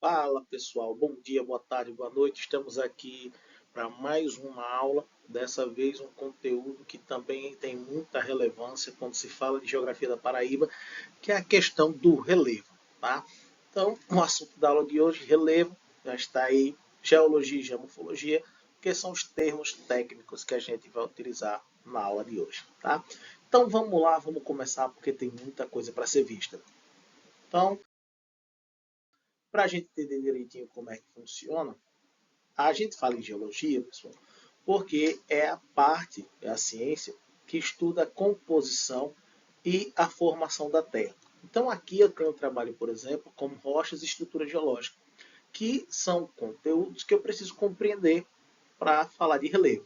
Fala pessoal, bom dia, boa tarde, boa noite. Estamos aqui para mais uma aula. Dessa vez um conteúdo que também tem muita relevância quando se fala de geografia da Paraíba, que é a questão do relevo, tá? Então, o assunto da aula de hoje, relevo, já está aí, geologia e geomorfologia, que são os termos técnicos que a gente vai utilizar na aula de hoje, tá? Então vamos lá, vamos começar porque tem muita coisa para ser vista. Então, para a gente entender direitinho como é que funciona, a gente fala em geologia, pessoal, porque é a parte, é a ciência que estuda a composição e a formação da Terra. Então aqui eu tenho um trabalho, por exemplo, como rochas e estrutura geológica, que são conteúdos que eu preciso compreender para falar de relevo.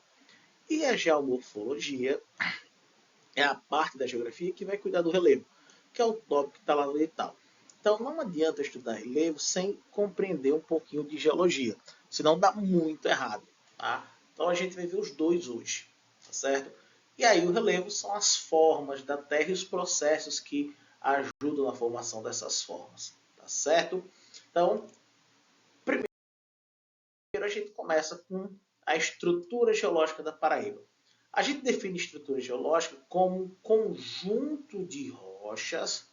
E a geomorfologia é a parte da geografia que vai cuidar do relevo, que é o tópico que está lá no edital. Então não adianta estudar relevo sem compreender um pouquinho de geologia, senão dá muito errado. Tá? Então a gente vai ver os dois hoje, tá certo? E aí o relevo são as formas da Terra e os processos que ajudam na formação dessas formas, tá certo? Então, primeiro a gente começa com a estrutura geológica da Paraíba. A gente define estrutura geológica como um conjunto de rochas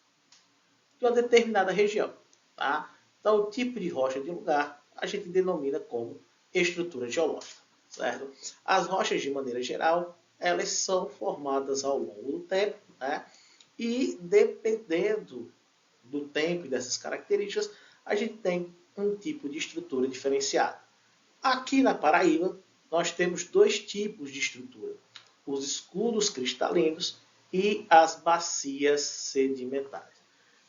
de uma determinada região. Tá? Então, o tipo de rocha de lugar a gente denomina como estrutura geológica. Certo? As rochas, de maneira geral, elas são formadas ao longo do tempo, né? E dependendo do tempo e dessas características, a gente tem um tipo de estrutura diferenciada. Aqui na Paraíba, nós temos dois tipos de estrutura: os escudos cristalinos e as bacias sedimentares.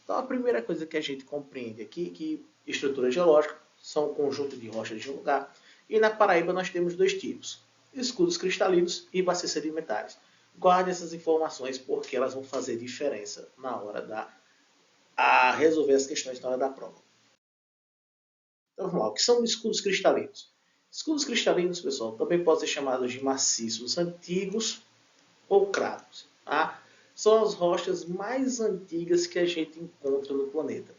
Então, a primeira coisa que a gente compreende aqui é que estrutura geológica são um conjunto de rochas de um lugar, e na Paraíba nós temos dois tipos: escudos cristalinos e bacias sedimentares. Guarde essas informações porque elas vão fazer diferença na hora a resolver as questões na hora da prova. Então vamos lá, o que são escudos cristalinos? Escudos cristalinos, pessoal, também podem ser chamados de maciços antigos ou cratos. Tá? São as rochas mais antigas que a gente encontra no planeta.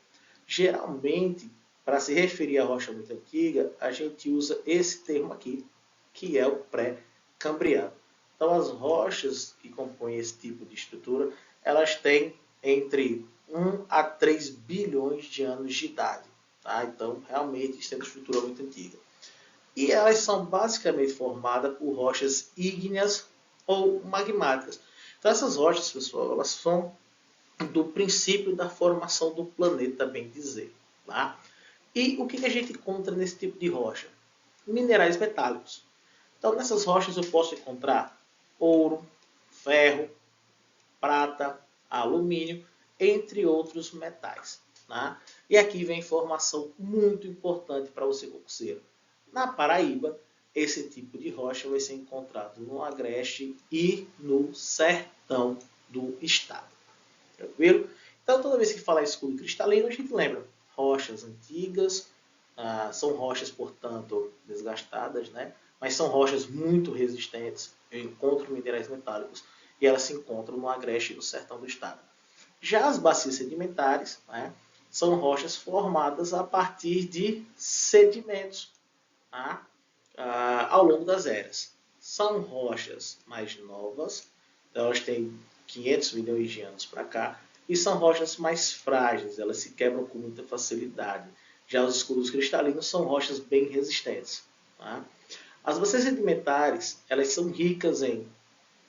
Geralmente, para se referir à rocha muito antiga, a gente usa esse termo aqui, que é o pré-cambriano. Então, as rochas que compõem esse tipo de estrutura, elas têm entre 1 a 3 bilhões de anos de idade. Tá? Então, realmente, isso é uma estrutura muito antiga. E elas são basicamente formadas por rochas ígneas ou magmáticas. Então essas rochas, pessoal, elas são do princípio da formação do planeta, bem dizer. Tá? E o que a gente encontra nesse tipo de rocha? Minerais metálicos. Então nessas rochas eu posso encontrar ouro, ferro, prata, alumínio, entre outros metais. Tá? E aqui vem informação muito importante para você concurseiro. Na Paraíba, esse tipo de rocha vai ser encontrado no agreste e no sertão do estado. Tranquilo? Então, toda vez que falar escudo cristalino, a gente lembra rochas antigas, são rochas, portanto, desgastadas, né? Mas são rochas muito resistentes. Eu encontro minerais metálicos e elas se encontram no agreste e no sertão do estado. Já as bacias sedimentares, né, são rochas formadas a partir de sedimentos, tá? Ao longo das eras. São rochas mais novas, então elas têm 500 milhões de anos para cá, e são rochas mais frágeis, elas se quebram com muita facilidade. Já os escudos cristalinos são rochas bem resistentes. Tá? As bacias sedimentares, elas são ricas em,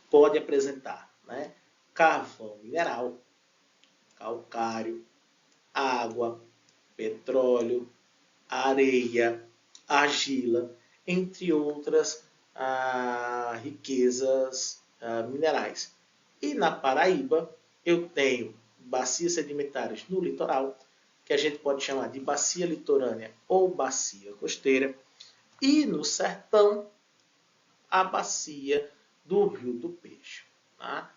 pode apresentar, né? Carvão mineral, calcário, água, petróleo, areia, argila, entre outras riquezas minerais. E na Paraíba eu tenho bacias sedimentares no litoral, que a gente pode chamar de bacia litorânea ou bacia costeira, e no sertão a bacia do Rio do Peixe. Tá?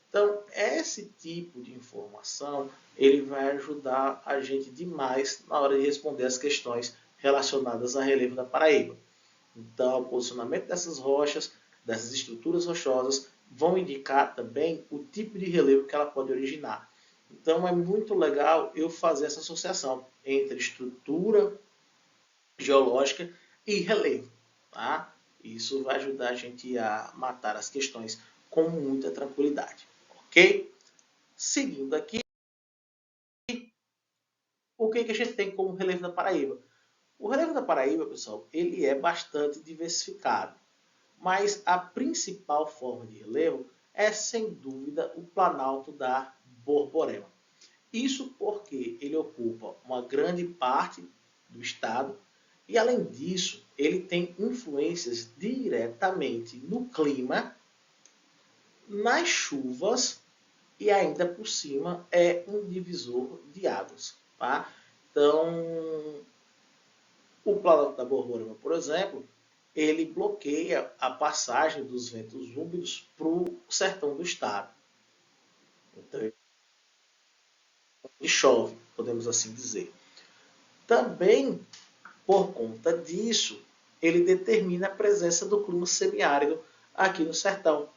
Então, esse tipo de informação ele vai ajudar a gente demais na hora de responder as questões relacionadas a relevo da Paraíba. Então, o posicionamento dessas rochas, dessas estruturas rochosas, vão indicar também o tipo de relevo que ela pode originar. Então, é muito legal eu fazer essa associação entre estrutura geológica e relevo. Tá? Isso vai ajudar a gente a matar as questões com muita tranquilidade. Ok? Seguindo aqui, o que a gente tem como relevo da Paraíba? O relevo da Paraíba, pessoal, ele é bastante diversificado. Mas a principal forma de relevo é, sem dúvida, o Planalto da Borborema. Isso porque ele ocupa uma grande parte do estado e, além disso, ele tem influências diretamente no clima, nas chuvas e ainda por cima é um divisor de águas. Tá? Então, o Planalto da Borborema, por exemplo, ele bloqueia a passagem dos ventos úmidos para o sertão do estado. Então, ele chove, podemos assim dizer. Também, por conta disso, ele determina a presença do clima semiárido aqui no sertão.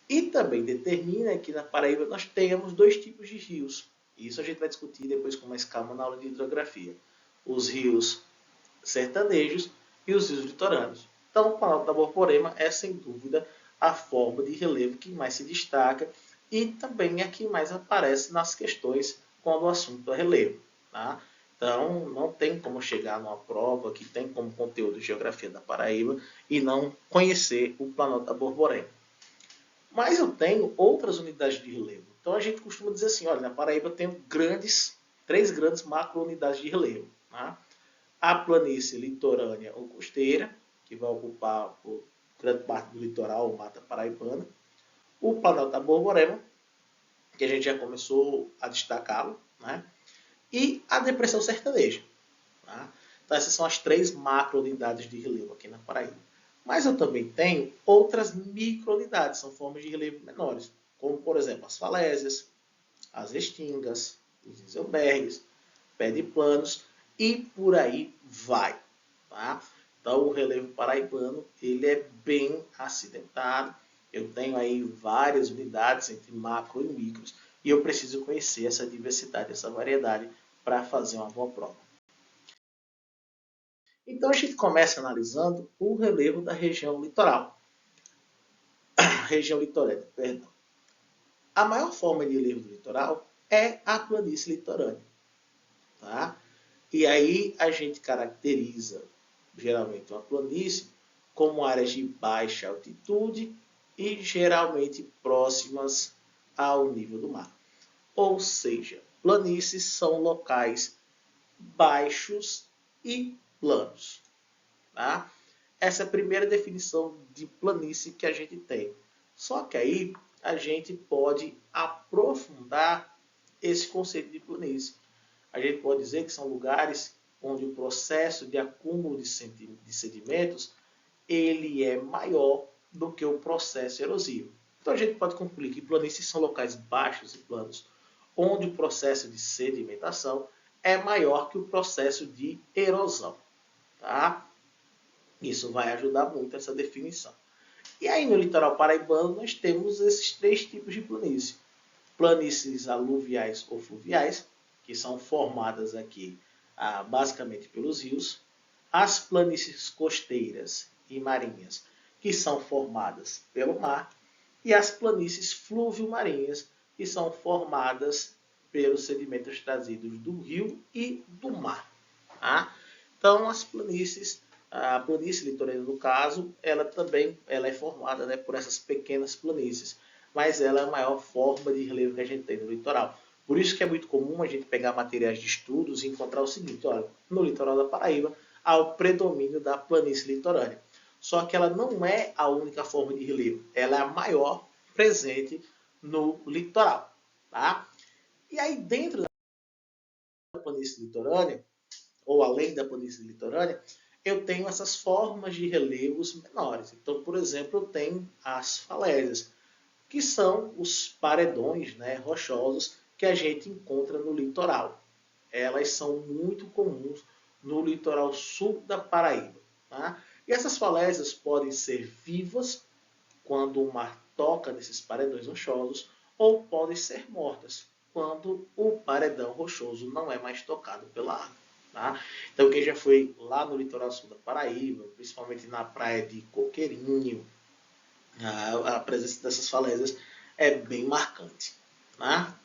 E também determina que na Paraíba nós temos dois tipos de rios. Isso a gente vai discutir depois com mais calma na aula de hidrografia. Os rios sertanejos e os rios litorâneos. Então, o Planalto da Borborema é, sem dúvida, a forma de relevo que mais se destaca e também é a que mais aparece nas questões quando o assunto é relevo. Tá? Então, não tem como chegar numa prova que tem como conteúdo Geografia da Paraíba e não conhecer o Planalto da Borborema. Mas eu tenho outras unidades de relevo. Então, a gente costuma dizer assim, olha, na Paraíba eu tenho três grandes macro-unidades de relevo. Tá? A planície litorânea ou costeira, que vai ocupar grande parte do litoral, mata paraibana. O Planalto da Borborema, que a gente já começou a destacá-lo, né? E a depressão sertaneja. Tá? Então essas são as três macro-unidades de relevo aqui na Paraíba. Mas eu também tenho outras micro-unidades, são formas de relevo menores, como por exemplo as falésias, as restingas, os iselbergs, pé de planos e por aí vai. Tá? Então o relevo paraibano ele é bem acidentado. Eu tenho aí várias unidades entre macro e micros e eu preciso conhecer essa diversidade, essa variedade para fazer uma boa prova. Então a gente começa analisando o relevo da região litoral. Região litorânea, perdão. A maior forma de relevo do litoral é a planície litorânea. Tá? E aí a gente caracteriza geralmente uma planície como áreas de baixa altitude e geralmente próximas ao nível do mar. Ou seja, planícies são locais baixos e planos. Tá? Essa é a primeira definição de planície que a gente tem. Só que aí a gente pode aprofundar esse conceito de planície. A gente pode dizer que são lugares onde o processo de acúmulo de sedimentos ele é maior do que o processo erosivo. Então a gente pode concluir que planícies são locais baixos e planos, onde o processo de sedimentação é maior que o processo de erosão. Tá? Isso vai ajudar muito essa definição. E aí no litoral paraibano nós temos esses três tipos de planície. Planícies aluviais ou fluviais, que são formadas aqui basicamente pelos rios. As planícies costeiras e marinhas, que são formadas pelo mar. E as planícies fluvio-marinhas, que são formadas pelos sedimentos trazidos do rio e do mar. Tá? Então, as planícies, a planície litorânea, no caso, ela também é formada, né, por essas pequenas planícies, mas ela é a maior forma de relevo que a gente tem no litoral. Por isso que é muito comum a gente pegar materiais de estudos e encontrar o seguinte, olha, no litoral da Paraíba há o predomínio da planície litorânea. Só que ela não é a única forma de relevo, ela é a maior presente no litoral. Tá? E aí dentro da planície litorânea, ou além da planície litorânea, eu tenho essas formas de relevos menores. Então, por exemplo, eu tenho as falésias, que são os paredões, né, rochosos que a gente encontra no litoral. Elas são muito comuns no litoral sul da Paraíba. Tá? E essas falésias podem ser vivas, quando o mar toca nesses paredões rochosos, ou podem ser mortas, quando o paredão rochoso não é mais tocado pela água. Tá? Então, quem já foi lá no litoral sul da Paraíba, principalmente na praia de Coqueirinho, a presença dessas falésias é bem marcante. Tá?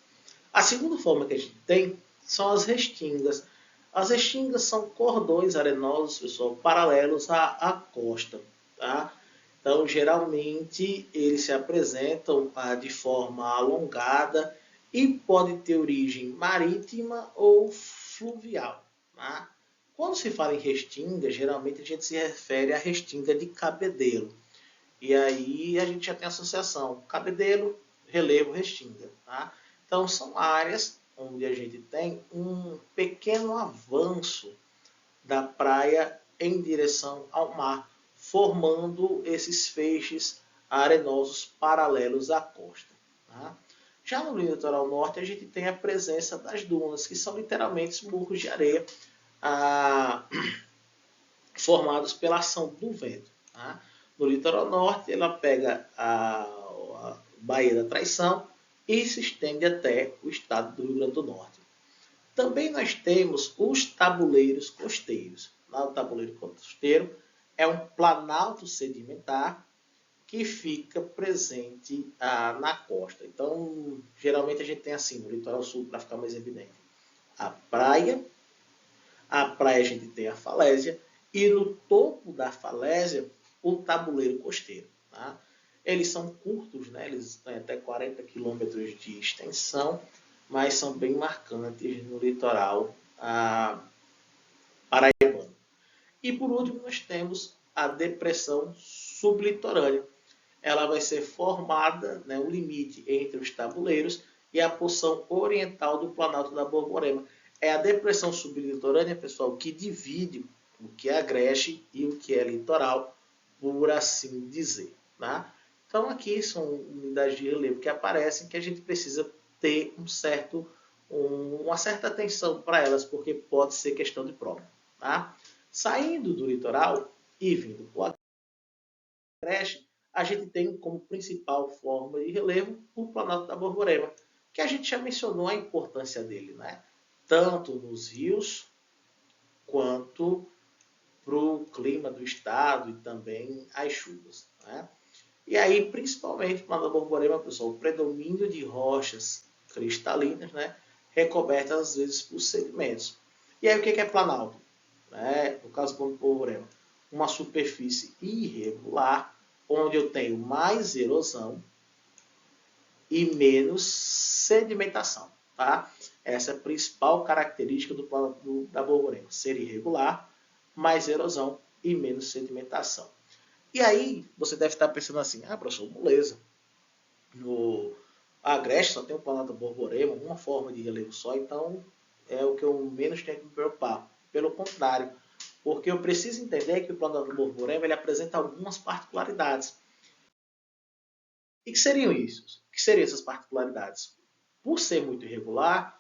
A segunda forma que a gente tem são as restingas. As restingas são cordões arenosos, pessoal, paralelos à costa. Tá? Então, geralmente, eles se apresentam de forma alongada e pode ter origem marítima ou fluvial. Tá? Quando se fala em restinga, geralmente a gente se refere à restinga de Cabedelo. E aí a gente já tem associação Cabedelo, relevo, restinga. Tá? Então, são áreas onde a gente tem um pequeno avanço da praia em direção ao mar, formando esses feixes arenosos paralelos à costa. Tá? Já no litoral norte, a gente tem a presença das dunas, que são literalmente burros de areia formados pela ação do vento. Tá? No litoral norte, ela pega a Baía da Traição e se estende até o estado do Rio Grande do Norte. Também nós temos os tabuleiros costeiros. O tabuleiro costeiro é um planalto sedimentar que fica presente na costa. Então, geralmente a gente tem assim, no litoral sul, para ficar mais evidente, a praia a gente tem a falésia, e no topo da falésia, o tabuleiro costeiro. Tá? Eles são curtos, né? Eles têm até 40 quilômetros de extensão, mas são bem marcantes no litoral paraibano. E por último, nós temos a depressão sublitorânea. Ela vai ser formada, né, o limite entre os tabuleiros e a porção oriental do Planalto da Borborema. É a depressão sublitorânea, pessoal, que divide o que é agreste e o que é litoral, por assim dizer. Tá? Então, aqui são unidades de relevo que aparecem que a gente precisa ter uma certa atenção para elas, porque pode ser questão de prova. Tá? Saindo do litoral e vindo para o agreste, a gente tem como principal forma de relevo o Planalto da Borborema, que a gente já mencionou a importância dele, né? Tanto nos rios quanto para o clima do estado e também as chuvas. Né? E aí, principalmente, o Planalto da Borborema, pessoal, o predomínio de rochas cristalinas, né? Recobertas às vezes por sedimentos. E aí, o que é Planalto? No caso do Planalto da Borborema, uma superfície irregular, onde eu tenho mais erosão e menos sedimentação. Tá? Essa é a principal característica do Planalto da Borborema, ser irregular, mais erosão e menos sedimentação. E aí, você deve estar pensando assim, professor, moleza. No Agreste só tem o Planalto da Borborema, uma forma de relevo só, então é o que eu menos tenho que me preocupar. Pelo contrário, porque eu preciso entender que o Planalto da Borborema ele apresenta algumas particularidades. E que seriam isso? O que seriam essas particularidades? Por ser muito irregular,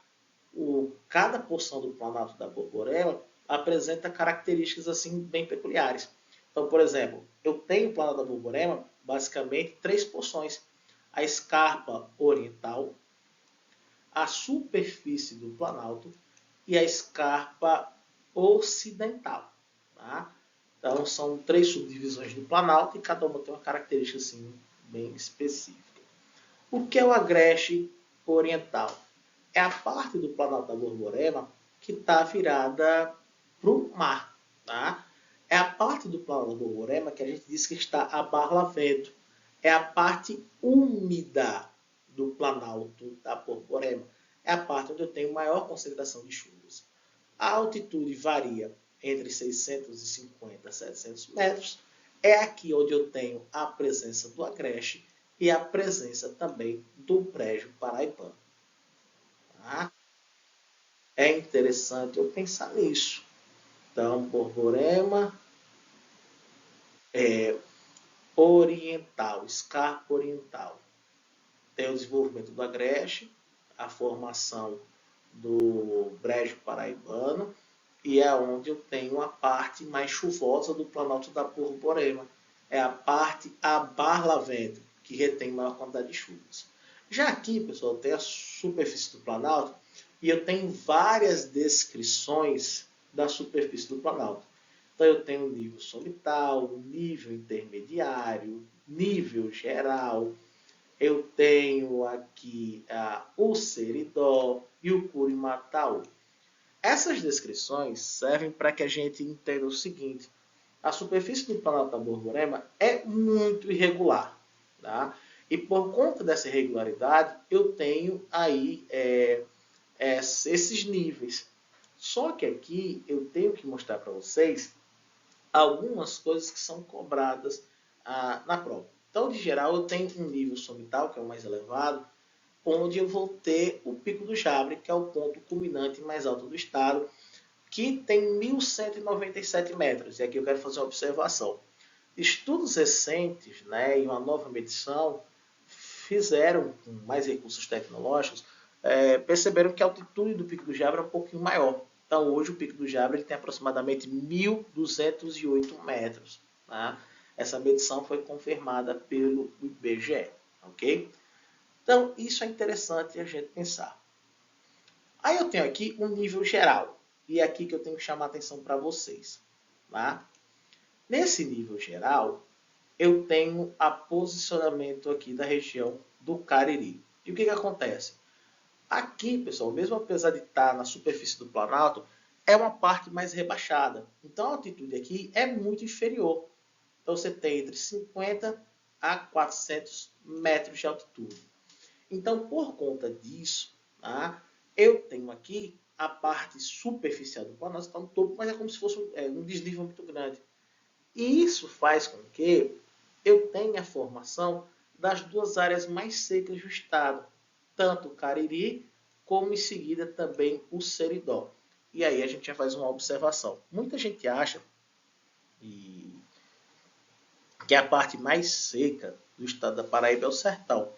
cada porção do Planalto da Borborema apresenta características assim bem peculiares. Então, por exemplo, eu tenho o Planalto da Borborema basicamente 3 porções. A escarpa oriental, a superfície do Planalto e a escarpa ocidental. Tá? Então, são 3 subdivisões do Planalto e cada uma tem uma característica assim, bem específica. O que é o agreste oriental? É a parte do Planalto da Borborema que está virada para o mar. Tá? É a parte do Planalto da Borborema que a gente diz que está a barlavento. É a parte úmida do Planalto da Borborema. É a parte onde eu tenho maior concentração de chuvas. A altitude varia entre 650 a 700 metros. É aqui onde eu tenho a presença do agreste e a presença também do brejo paraibano. Tá? É interessante eu pensar nisso. Então, Borborema é oriental, escarpa oriental. Tem o desenvolvimento do agreste, a formação do brejo paraibano, e é onde eu tenho a parte mais chuvosa do Planalto da Borborema. É a parte a barlavento, que retém maior quantidade de chuvas. Já aqui, pessoal, tem a superfície do Planalto, e eu tenho várias descrições da superfície do Planalto. Então eu tenho nível somital, nível intermediário, nível geral, eu tenho aqui o Seridó e o Curimataú. Essas descrições servem para que a gente entenda o seguinte: a superfície do Planalto da Borborema é muito irregular, tá? E por conta dessa irregularidade, eu tenho aí esses níveis. Só que aqui eu tenho que mostrar para vocês algumas coisas que são cobradas na prova. Então, de geral, eu tenho um nível somital, que é o mais elevado, onde eu vou ter o Pico do Jabre, que é o ponto culminante mais alto do estado, que tem 1.197 metros. E aqui eu quero fazer uma observação. Estudos recentes, né, e uma nova medição fizeram, com mais recursos tecnológicos, perceberam que a altitude do Pico do Jabre é um pouquinho maior. Então, hoje o Pico do Jabre ele tem aproximadamente 1.208 metros. Tá? Essa medição foi confirmada pelo IBGE. Ok? Então, isso é interessante a gente pensar. Aí eu tenho aqui um nível geral. E é aqui que eu tenho que chamar a atenção para vocês. Tá? Nesse nível geral, eu tenho a posicionamento aqui da região do Cariri. E o que acontece? Aqui, pessoal, mesmo apesar de estar na superfície do Planalto, é uma parte mais rebaixada. Então, a altitude aqui é muito inferior. Então, você tem entre 50 a 400 metros de altitude. Então, por conta disso, tá, eu tenho aqui a parte superficial do Planalto, está no topo, mas é como se fosse um desnível muito grande. E isso faz com que eu tenha a formação das duas áreas mais secas do estado, tanto o Cariri, como em seguida também o Seridó. E aí a gente já faz uma observação. Muita gente acha que a parte mais seca do estado da Paraíba é o sertão.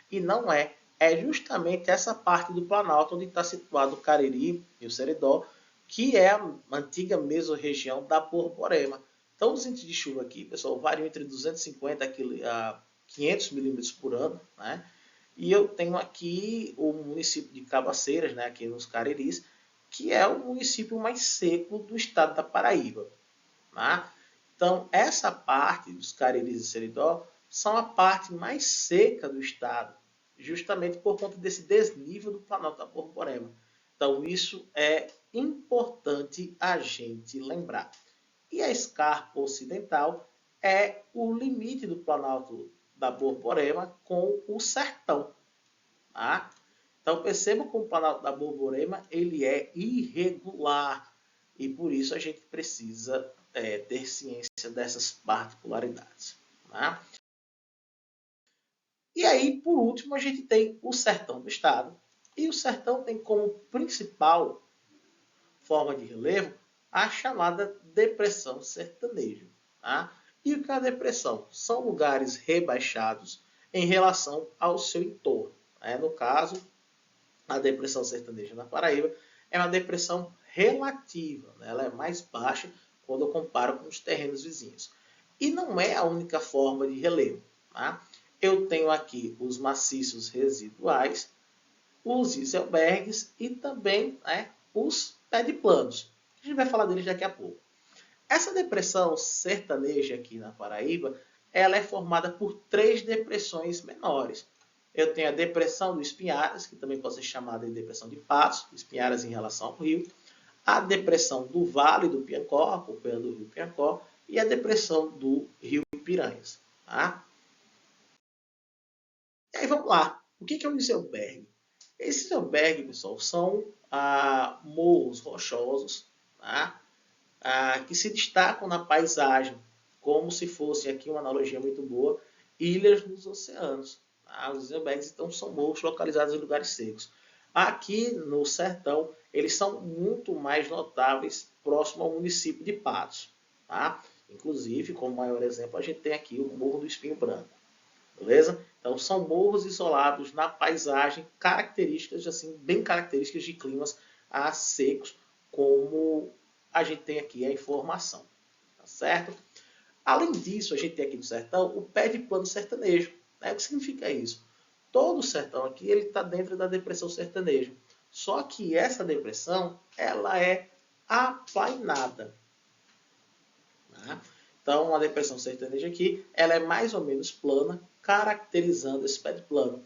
E não é. É justamente essa parte do Planalto onde está situado o Cariri e o Seridó, que é a antiga mesorregião da Borborema. Então, os índices de chuva aqui, pessoal, variam entre 250 a 500 milímetros por ano, né? E eu tenho aqui o município de Cabaceiras, né, aqui nos Cariris, que é o município mais seco do estado da Paraíba. Tá? Então, essa parte dos Cariris e Seridó são a parte mais seca do estado, justamente por conta desse desnível do Planalto da Borborema. Então, isso é importante a gente lembrar. E a escarpa ocidental é o limite do Planalto da Borborema com o sertão. Tá? Então, perceba que o Planalto da Borborema ele é irregular e por isso a gente precisa ter ciência dessas particularidades. Tá? E aí, por último, a gente tem o sertão do estado. E o sertão tem como principal forma de relevo a chamada depressão sertaneja. Tá? E o que é a depressão? São lugares rebaixados em relação ao seu entorno. No caso, a depressão sertaneja na Paraíba é uma depressão relativa. Ela é mais baixa quando eu comparo com os terrenos vizinhos. E não é a única forma de relevo. Tá? Eu tenho aqui os maciços residuais, os iselbergs e também os pé-de-planos. A gente vai falar deles daqui a pouco. Essa depressão sertaneja aqui na Paraíba, ela é formada por 3 depressões menores. Eu tenho a depressão do Espinharas, que também pode ser chamada de depressão de Patos, Espinharas em relação ao rio, a depressão do Vale do Piancó, acompanhando o rio Piancó, e a depressão do rio Piranhas. Tá? E aí vamos lá. O que é o iselberg? Esses iselberg, pessoal, são morros rochosos, tá? Que se destacam na paisagem, como se fosse, aqui uma analogia muito boa, ilhas nos oceanos. Tá? Os iselbergs, então, são morros localizados em lugares secos. Aqui no sertão, eles são muito mais notáveis próximo ao município de Patos. Tá? Inclusive, como maior exemplo, a gente tem aqui o Morro do Espinho Branco. Beleza? Então, são morros isolados na paisagem, características, assim, bem características de climas secos, como a gente tem aqui a informação. Tá certo? Além disso, a gente tem aqui no sertão o pé de plano sertanejo. Né? O que significa isso? Todo o sertão aqui está dentro da depressão sertaneja. Só que essa depressão ela é aplainada. Tá? Então, a depressão sertaneja aqui, ela é mais ou menos plana, caracterizando esse pé de plano.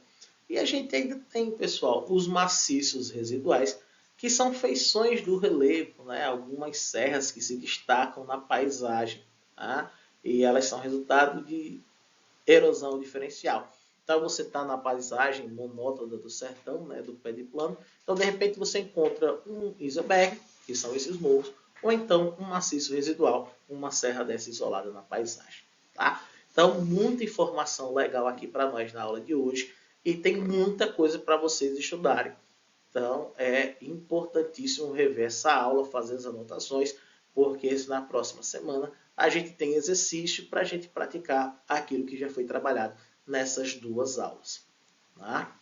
E a gente ainda tem, pessoal, os maciços residuais, que são feições do relevo, né? Algumas serras que se destacam na paisagem. Tá? E elas são resultado de erosão diferencial. Então você está na paisagem monótona do sertão, né, do pé de plano. Então de repente você encontra um iceberg, que são esses morros, ou então um maciço residual, uma serra dessa isolada na paisagem. Tá? Então muita informação legal aqui para nós na aula de hoje e tem muita coisa para vocês estudarem. Então é importantíssimo rever essa aula, fazer as anotações, porque na próxima semana a gente tem exercício para a gente praticar aquilo que já foi trabalhado nessas duas aulas. Tá?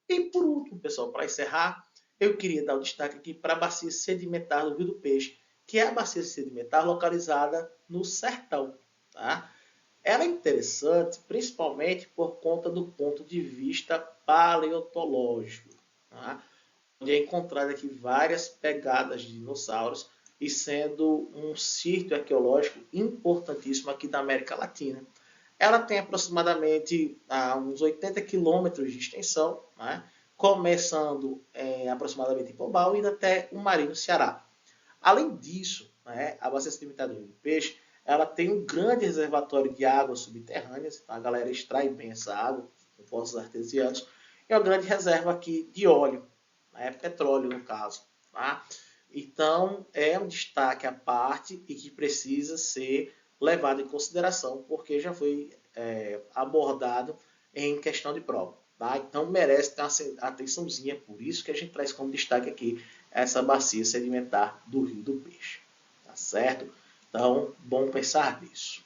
E por último, pessoal, para encerrar, eu queria dar o destaque aqui para a bacia sedimentar do Rio do Peixe, que é a bacia sedimentar localizada no sertão. Tá? Ela é interessante principalmente por conta do ponto de vista paleontológico, tá? Onde é encontrado aqui várias pegadas de dinossauros e sendo um sítio arqueológico importantíssimo aqui da América Latina. Ela tem aproximadamente uns 80 quilômetros de extensão, né? Começando aproximadamente em Pombal e indo até o Marinho Ceará. Além disso, né, a bacia sedimentar do Rio do Peixe, ela tem um grande reservatório de águas subterrâneas, então a galera extrai bem essa água, com poços artesianos, e uma grande reserva aqui de óleo, né, petróleo no caso. Tá? Então, é um destaque à parte e que precisa ser levado em consideração, porque já foi abordado em questão de prova. Tá? Então, merece ter uma atençãozinha, por isso que a gente traz como destaque aqui essa bacia sedimentar do Rio do Peixe. Tá certo? Então, bom pensar nisso.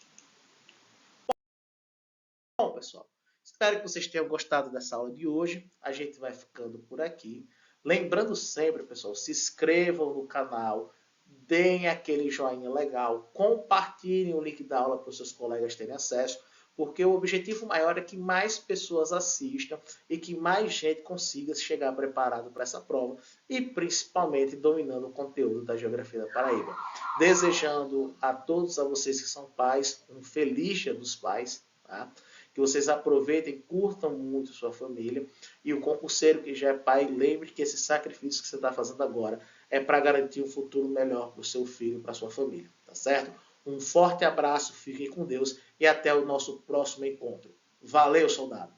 Bom, pessoal, espero que vocês tenham gostado dessa aula de hoje. A gente vai ficando por aqui. Lembrando sempre, pessoal, se inscrevam no canal, deem aquele joinha legal, compartilhem o link da aula para os seus colegas terem acesso, porque o objetivo maior é que mais pessoas assistam e que mais gente consiga chegar preparado para essa prova e principalmente dominando o conteúdo da Geografia da Paraíba. Desejando a todos vocês que são pais um feliz Dia dos Pais, tá? Que vocês aproveitem, curtam muito sua família. E o concurseiro que já é pai, lembre que esse sacrifício que você está fazendo agora é para garantir um futuro melhor para o seu filho e para a sua família. Tá certo? Um forte abraço, fiquem com Deus e até o nosso próximo encontro. Valeu, soldado!